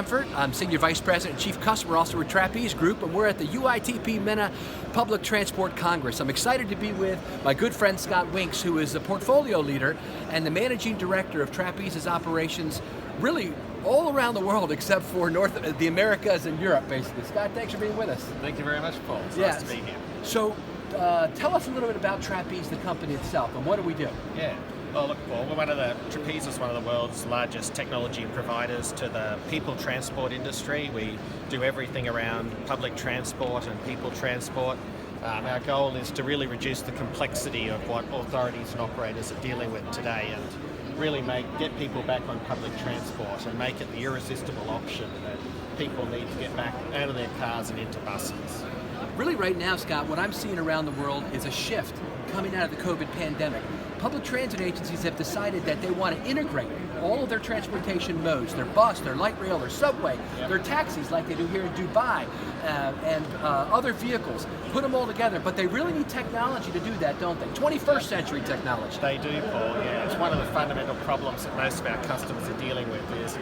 Comfort. I'm Senior Vice President and Chief Customer Officer with Trapeze Group, and we're at the UITP MENA Public Transport Congress. I'm excited to be with my good friend Scott.Winks, who is the portfolio leader and the managing director of Trapeze's operations, really all around the world except for the Americas and Europe, basically. Scott, thanks for being with us. Thank you very much, Paul. It's Yes. nice to be here. So, tell us a little bit about Trapeze, the company itself, and what do we do? Yeah. Well, look, Paul, Trapeze is one of the world's largest technology providers to the people transport industry. We do everything around public transport and people transport. Our goal is to really reduce the complexity of what authorities and operators are dealing with today, and really get people back on public transport and make it the irresistible option that people need to get back out of their cars and into buses. Really right now, Scott, what I'm seeing around the world is a shift coming out of the COVID pandemic. Public transit agencies have decided that they want to integrate all of their transportation modes, their bus, their light rail, their subway, their taxis like they do here in Dubai, and other vehicles, put them all together. But they really need technology to do that, don't they? 21st century technology. They do, Paul, yeah. It's one of the fundamental problems that most of our customers are dealing with is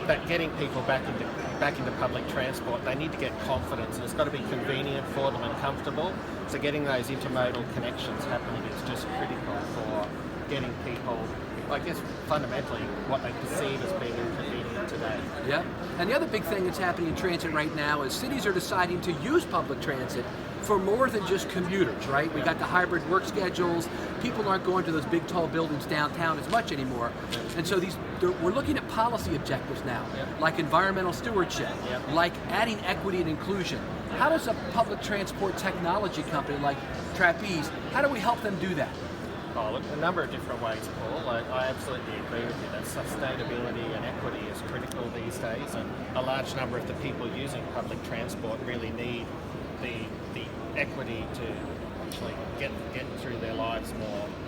that getting people back into public transport, they need to get confidence, and it's got to be convenient for them and comfortable. So getting those intermodal connections happening is just critical for getting people, I guess, fundamentally what they perceive as being inconvenient today. Yeah, and the other big thing that's happening in transit right now is cities are deciding to use public transit for more than just commuters, right? We got the hybrid work schedules. People aren't going to those big tall buildings downtown as much anymore. And so we're looking at policy objectives now, like environmental stewardship, like adding equity and inclusion. How does a public transport technology company like Trapeze, how do we help them do that? Oh, look, a number of different ways, Paul. I absolutely agree with you that sustainability and equity is critical these days, and a large number of the people using public transport really need the equity to actually get through their lives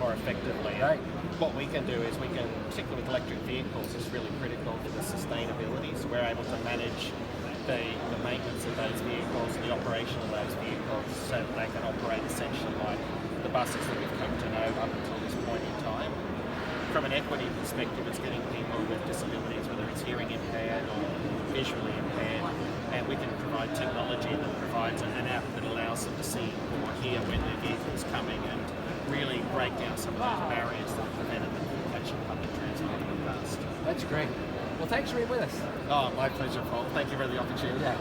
more effectively. Right. What we can do is particularly with electric vehicles, is really critical to the sustainability. So we're able to manage the maintenance of those vehicles, the operation of those vehicles, so that they can operate essentially like the buses that we've come to know up until this point in time. From an equity perspective, it's getting people with disabilities, whether it's hearing impaired or visually impaired, and we can provide technology that provides an app that allows them to see or hear when their vehicle's coming and really break down some of those barriers that prevented them from catching public transport in the past. That's great. Well, thanks for being with us. Oh, my pleasure, Paul. Thank you for the opportunity. Yeah.